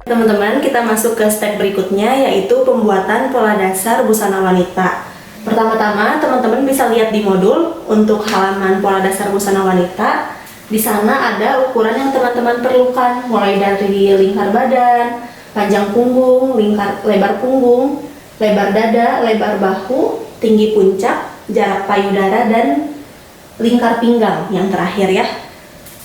Teman-teman, kita masuk ke step berikutnya, yaitu pembuatan pola dasar busana wanita. Pertama-tama, teman-teman bisa lihat di modul untuk halaman pola dasar busana wanita. Di sana ada ukuran yang teman-teman perlukan, mulai dari lingkar badan, panjang punggung, lebar punggung, lebar dada, lebar bahu, tinggi puncak, jarak payudara, dan lingkar pinggang yang terakhir ya.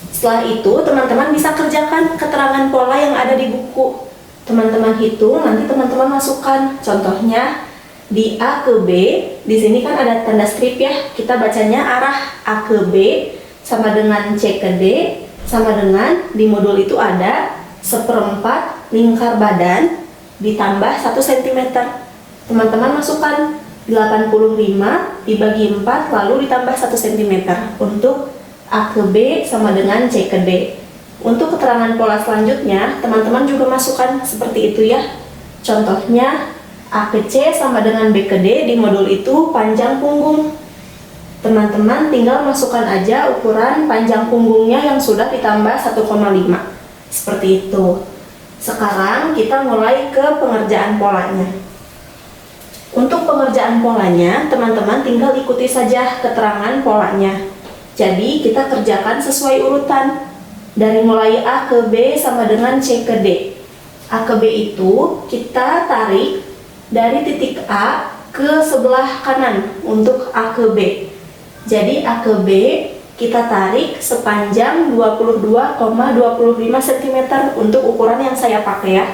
Setelah itu, teman-teman bisa kerjakan keterangan pola yang ada di buku. Teman-teman hitung, nanti teman-teman masukkan. Contohnya, di A ke B, di sini kan ada tanda strip ya. Kita bacanya arah A ke B sama dengan C ke D, sama dengan di modul itu ada 1/4 lingkar badan ditambah 1 cm. Teman-teman masukkan 85 dibagi 4 lalu ditambah 1 cm untuk A ke B sama dengan C ke D. Untuk keterangan pola selanjutnya, teman-teman juga masukkan seperti itu ya. Contohnya, A ke C sama dengan B ke D di modul itu panjang punggung. Teman-teman tinggal masukkan aja ukuran panjang punggungnya yang sudah ditambah 1,5. Seperti itu. Sekarang kita mulai ke pengerjaan polanya. Untuk pengerjaan polanya, teman-teman tinggal ikuti saja keterangan polanya. Jadi kita kerjakan sesuai urutan. Dari mulai A ke B sama dengan C ke D. A ke B itu kita tarik dari titik A ke sebelah kanan untuk A ke B. Jadi A ke B kita tarik sepanjang 22,25 cm untuk ukuran yang saya pakai ya.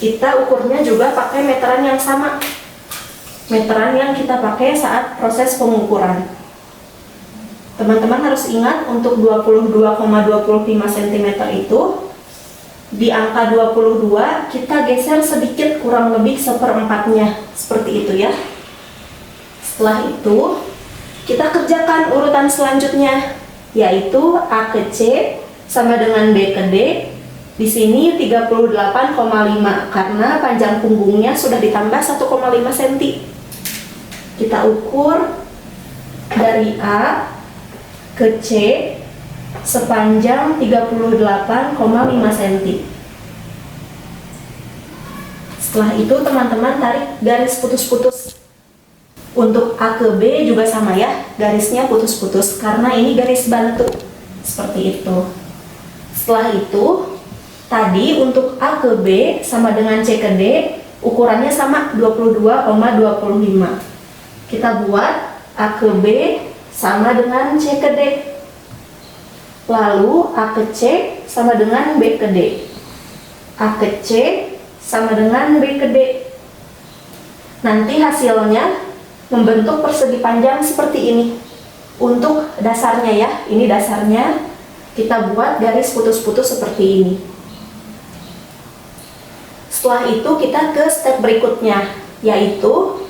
Kita ukurnya juga pakai meteran yang sama. Meteran yang kita pakai saat proses pengukuran. Teman-teman harus ingat untuk 22,25 cm itu di angka 22 kita geser sedikit kurang lebih 1/4-nya seperti itu ya. Setelah itu kita kerjakan urutan selanjutnya, yaitu A ke C sama dengan B ke D. Di sini 38,5 karena panjang punggungnya sudah ditambah 1,5 cm. Kita ukur dari A ke C sepanjang 38,5 cm. Setelah itu teman-teman tarik garis putus-putus. Untuk A ke B juga sama ya, garisnya putus-putus karena ini garis bantu. Seperti itu. Setelah itu, tadi untuk A ke B sama dengan C ke D, ukurannya sama 22,25. Kita buat A ke B sama dengan C ke D. Lalu A ke C sama dengan B ke D. A ke C sama dengan B ke D. Nanti hasilnya membentuk persegi panjang seperti ini. Untuk dasarnya ya, ini dasarnya kita buat garis putus-putus seperti ini. Setelah itu kita ke step berikutnya, yaitu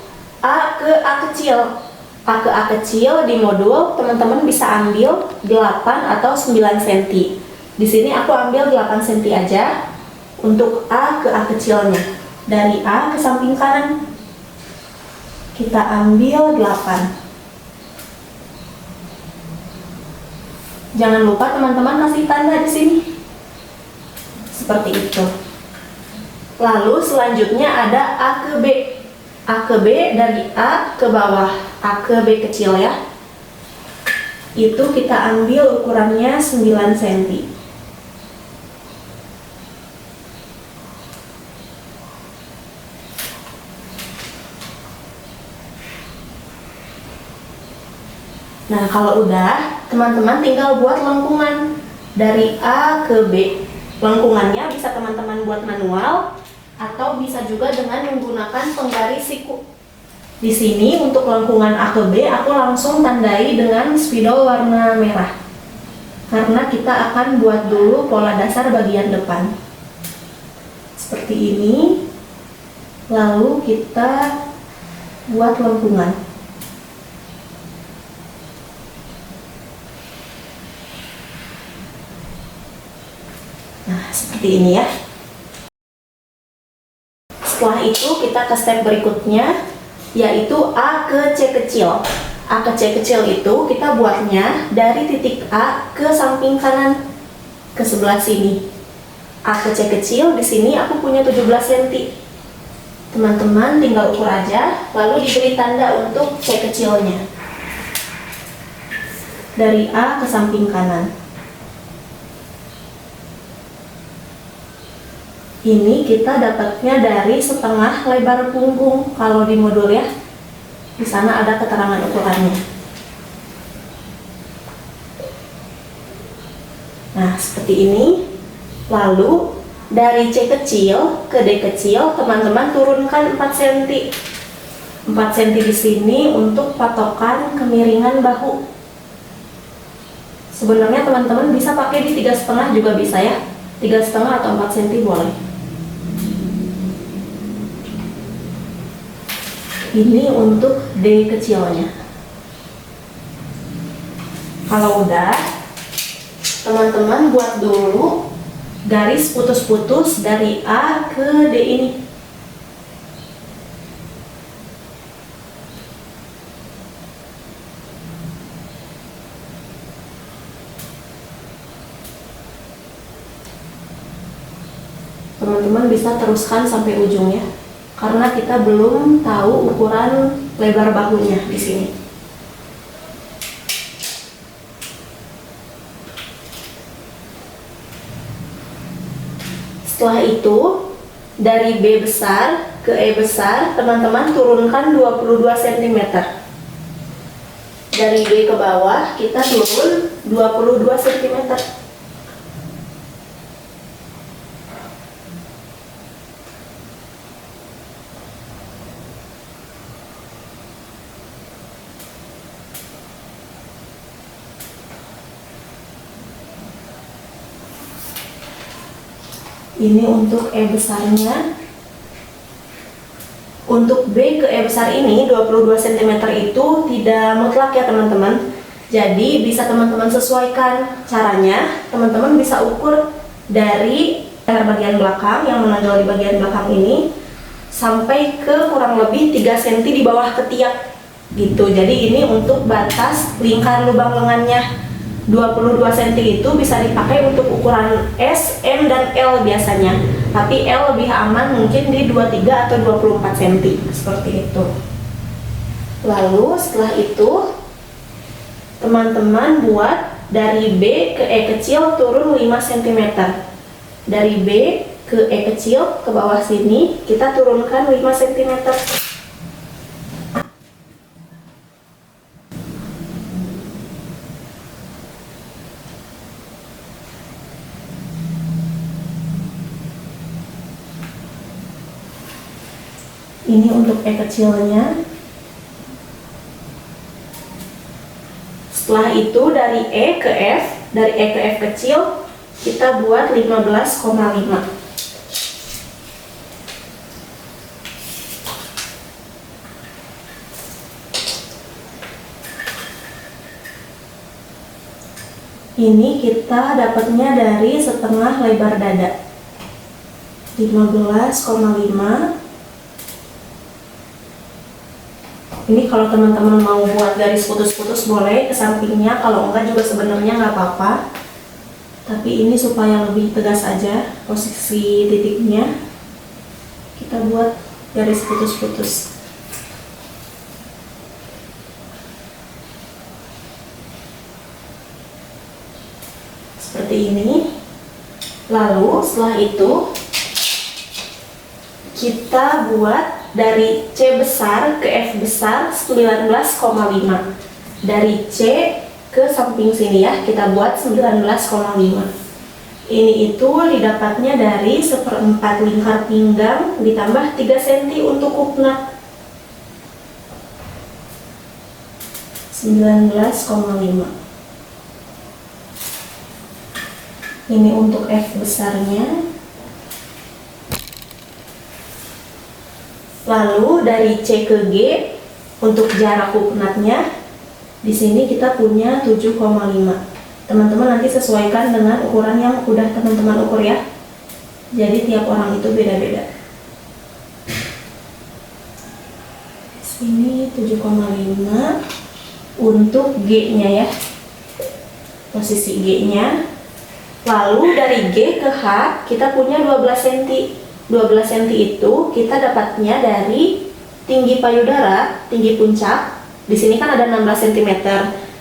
A ke A kecil. A ke A kecil di modul teman-teman bisa ambil 8 atau 9 cm. Di sini aku ambil 8 cm aja untuk A ke A kecilnya. Dari A ke samping kanan kita ambil 8. Jangan lupa teman-teman kasih tanda di sini. Seperti itu. Lalu selanjutnya ada A ke B. A ke B dari A ke bawah, A ke B kecil ya. Itu kita ambil ukurannya 9 cm. Nah, kalau udah, teman-teman tinggal buat lengkungan dari A ke B. Lengkungannya bisa teman-teman buat manual atau bisa juga dengan menggunakan penggaris siku. Di sini untuk lengkungan A ke B aku langsung tandai dengan spidol warna merah. Karena kita akan buat dulu pola dasar bagian depan. Seperti ini. Lalu kita buat lengkungan. Nah, seperti ini ya. Setelah itu kita ke step berikutnya, yaitu A ke C kecil. A ke C kecil itu kita buatnya dari titik A ke samping kanan, ke sebelah sini. A ke C kecil, di sini aku punya 17 cm. Teman-teman tinggal ukur aja, lalu diberi tanda untuk C kecilnya. Dari A ke samping kanan. Ini kita dapatnya dari setengah lebar punggung kalau di modul ya. Di sana ada keterangan ukurannya. Nah, seperti ini. Lalu dari C kecil ke D kecil, teman-teman turunkan 4 cm. 4 cm di sini untuk patokan kemiringan bahu. Sebenarnya teman-teman bisa pakai di 3,5 juga bisa ya. 3,5 atau 4 cm boleh. Ini untuk D kecilnya. Kalau udah, teman-teman buat dulu garis putus-putus dari A ke D ini. Teman-teman bisa teruskan sampai ujung ya. Karena kita belum tahu ukuran lebar bahunya di sini. Setelah itu, dari B besar ke E besar, teman-teman turunkan 22 cm. Dari B ke bawah, kita turun 22 cm. Ini untuk E besarnya. Untuk B ke E besar ini 22 cm itu tidak mutlak ya teman-teman. Jadi bisa teman-teman sesuaikan. Caranya teman-teman bisa ukur dari leher bagian belakang yang menonjol di bagian belakang ini sampai ke kurang lebih 3 cm di bawah ketiak gitu. Jadi ini untuk batas lingkar lubang lengannya. 22 cm itu bisa dipakai untuk ukuran S, M, dan L biasanya. Tapi L lebih aman mungkin di 23 atau 24 cm seperti itu. Lalu setelah itu teman-teman buat dari B ke E kecil turun 5 cm. Dari B ke E kecil ke bawah sini kita turunkan 5 cm. Ini untuk E kecilnya. Setelah itu dari E ke F, dari E ke F kecil kita buat 15,5. Ini kita dapatnya dari setengah lebar dada. 15,5. Ini kalau teman-teman mau buat garis putus-putus boleh ke sampingnya, kalau enggak juga sebenarnya nggak apa-apa. Tapi ini supaya lebih tegas aja posisi titiknya, kita buat garis putus-putus. Seperti ini. Lalu setelah itu kita buat dari C besar ke F besar 19,5. Dari C ke samping sini ya, kita buat 19,5. Ini itu didapatnya dari 1/4 lingkar pinggang ditambah 3 cm untuk kupnat. 19,5. Ini untuk F besarnya. Lalu dari C ke G untuk jarak kupnatnya di sini kita punya 7,5. Teman-teman nanti sesuaikan dengan ukuran yang udah teman-teman ukur ya. Jadi tiap orang itu beda-beda. Sini 7,5 untuk G-nya ya. Posisi G-nya Lalu dari G ke H kita punya 12 cm. 12 cm itu kita dapatnya dari tinggi payudara, tinggi puncak. Di sini kan ada 16 cm.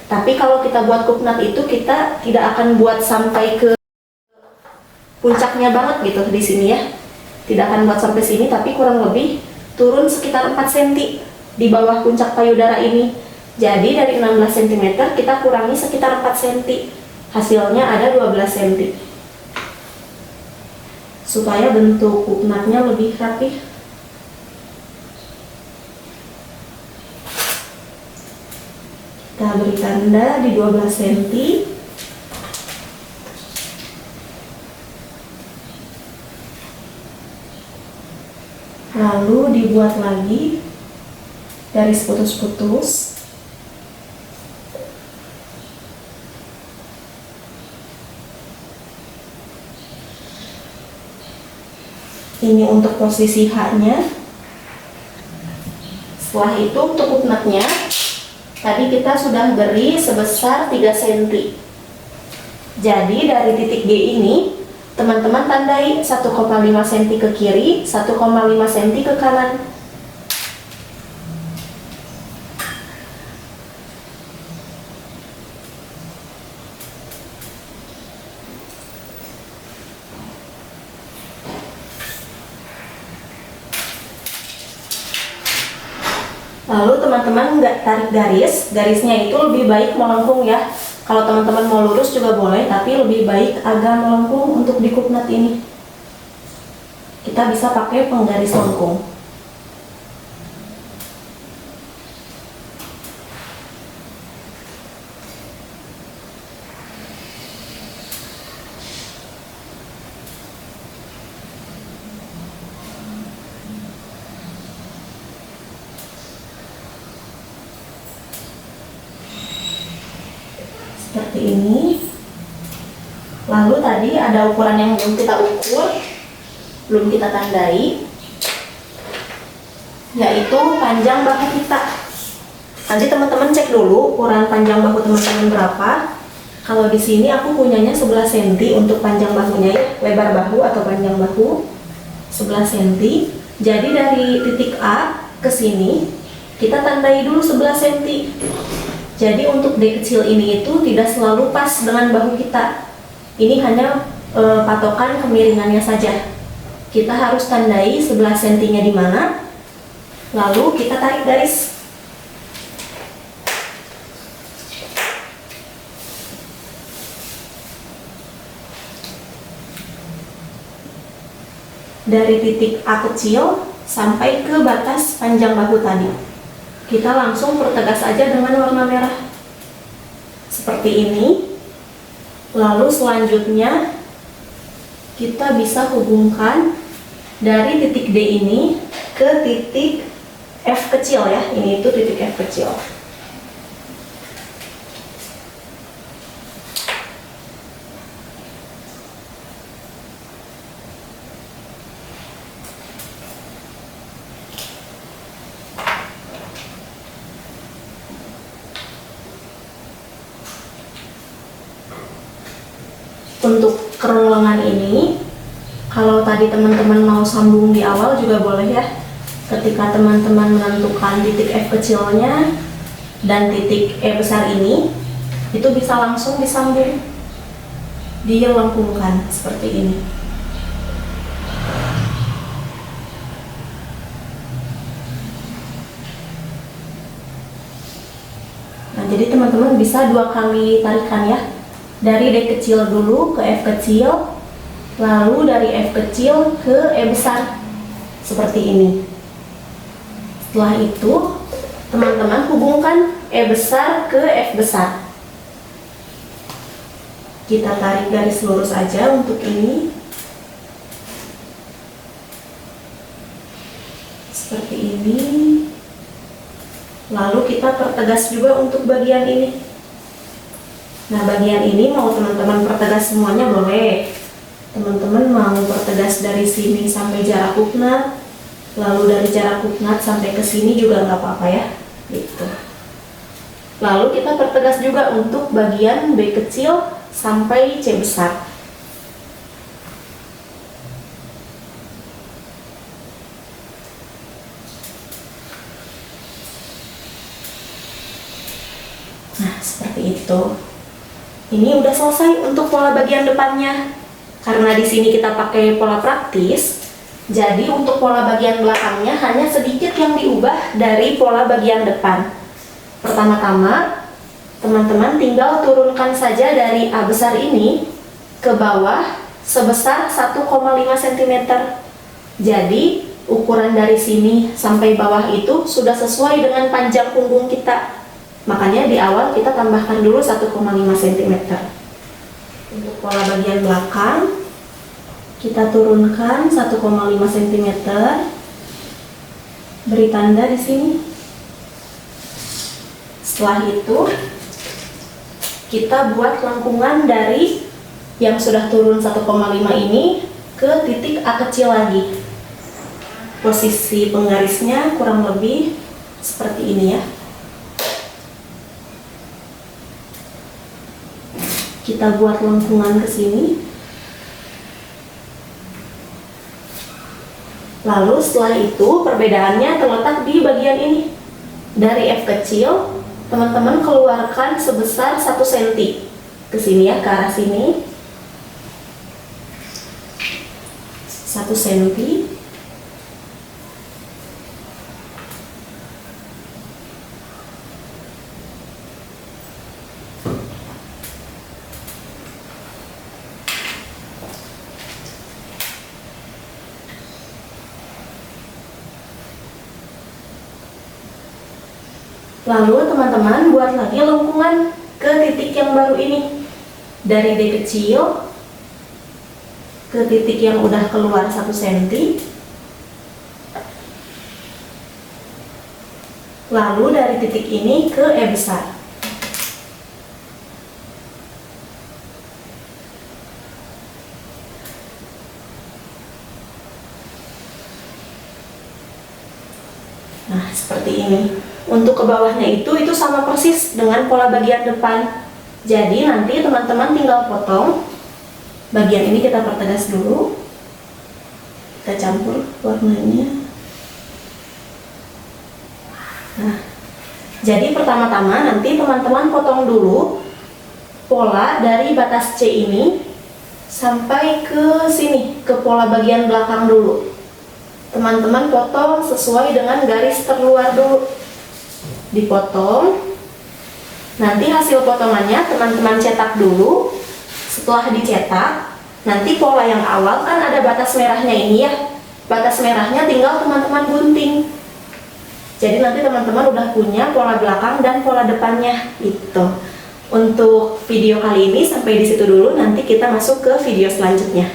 Tapi kalau kita buat kupnat itu kita tidak akan buat sampai ke puncaknya banget gitu di sini ya. Tidak akan buat sampai sini, tapi kurang lebih turun sekitar 4 cm di bawah puncak payudara ini. Jadi dari 16 cm kita kurangi sekitar 4 cm. Hasilnya ada 12 cm. Supaya bentuk kupnatnya lebih rapi. Kita beri tanda di 12 cm. Lalu dibuat lagi garis putus-putus. Ini untuk posisi H-nya. Setelah itu untuk kupnatnya tadi kita sudah beri sebesar 3 cm. Jadi dari titik G ini teman-teman tandai 1,5 cm ke kiri, 1,5 cm ke kanan. Lalu teman-teman nggak tarik garis, garisnya itu lebih baik melengkung ya. Kalau teman-teman mau lurus juga boleh, tapi lebih baik agak melengkung untuk di kupnat ini. Kita bisa pakai penggaris lengkung. Seperti ini. Lalu tadi ada ukuran yang belum kita ukur, belum kita tandai, yaitu panjang bahu kita. Nanti teman-teman cek dulu ukuran panjang bahu teman-teman berapa. Kalau di sini aku punyanya 11 cm untuk panjang bahunya ya, lebar bahu atau panjang bahu 11 cm. Jadi dari titik A ke sini kita tandai dulu 11 cm. Jadi untuk D kecil ini itu tidak selalu pas dengan bahu kita. Ini hanya patokan kemiringannya saja. Kita harus tandai 11 cm-nya di mana. Lalu kita tarik garis. Dari titik A kecil sampai ke batas panjang bahu tadi. Kita langsung pertegas aja dengan warna merah seperti ini. Lalu selanjutnya kita bisa hubungkan dari titik D ini ke titik F kecil ya. Ini itu titik F kecil. Untuk kerongkongan ini, kalau tadi teman-teman mau sambung di awal juga boleh ya. Ketika teman-teman menentukan titik F kecilnya dan titik E besar ini, itu bisa langsung disambung, dilengkungkan seperti ini. Nah, jadi teman-teman bisa 2 kali tarikan ya. Dari D kecil dulu ke F kecil, lalu dari F kecil ke E besar seperti ini. Setelah itu teman-teman hubungkan E besar ke F besar. Kita tarik garis lurus aja untuk ini seperti ini. Lalu kita pertegas juga untuk bagian ini. Nah, bagian ini mau teman-teman pertegas semuanya boleh. Teman-teman mau pertegas dari sini sampai jarak kupnat, lalu dari jarak kupnat sampai ke sini juga nggak apa-apa ya, gitu. Lalu kita pertegas juga untuk bagian B kecil sampai C besar. Nah, seperti itu. Ini udah selesai untuk pola bagian depannya. Karena di sini kita pakai pola praktis, jadi untuk pola bagian belakangnya hanya sedikit yang diubah dari pola bagian depan. Pertama-tama, teman-teman tinggal turunkan saja dari A besar ini ke bawah sebesar 1,5 cm. Jadi, ukuran dari sini sampai bawah itu sudah sesuai dengan panjang punggung kita. Makanya di awal kita tambahkan dulu 1,5 cm. Untuk pola bagian belakang, kita turunkan 1,5 cm. Beri tanda di sini. Setelah itu, kita buat lengkungan dari yang sudah turun 1,5 ini ke titik A kecil lagi. Posisi penggarisnya kurang lebih seperti ini ya. Kita buat lengkungan ke sini. Lalu setelah itu perbedaannya terletak di bagian ini. Dari F kecil, teman-teman keluarkan sebesar 1 cm ke sini ya, ke arah sini. 1 cm. Lalu teman-teman buat lagi lengkungan ke titik yang baru ini. Dari D kecil ke titik yang udah keluar 1 cm. Lalu dari titik ini ke E besar. Nah, seperti ini. Untuk ke bawahnya itu sama persis dengan pola bagian depan. Jadi nanti teman-teman tinggal potong. Bagian ini kita pertegas dulu. Kita campur warnanya. Nah, jadi pertama-tama nanti teman-teman potong dulu pola dari batas C ini sampai ke sini, ke pola bagian belakang dulu. Teman-teman potong sesuai dengan garis terluar dulu. Dipotong. Nanti hasil potongannya teman-teman cetak dulu. Setelah dicetak, nanti pola yang awal kan ada batas merahnya ini ya. Batas merahnya tinggal teman-teman gunting. Jadi nanti teman-teman udah punya pola belakang dan pola depannya itu. Untuk video kali ini sampai di situ dulu, nanti kita masuk ke video selanjutnya.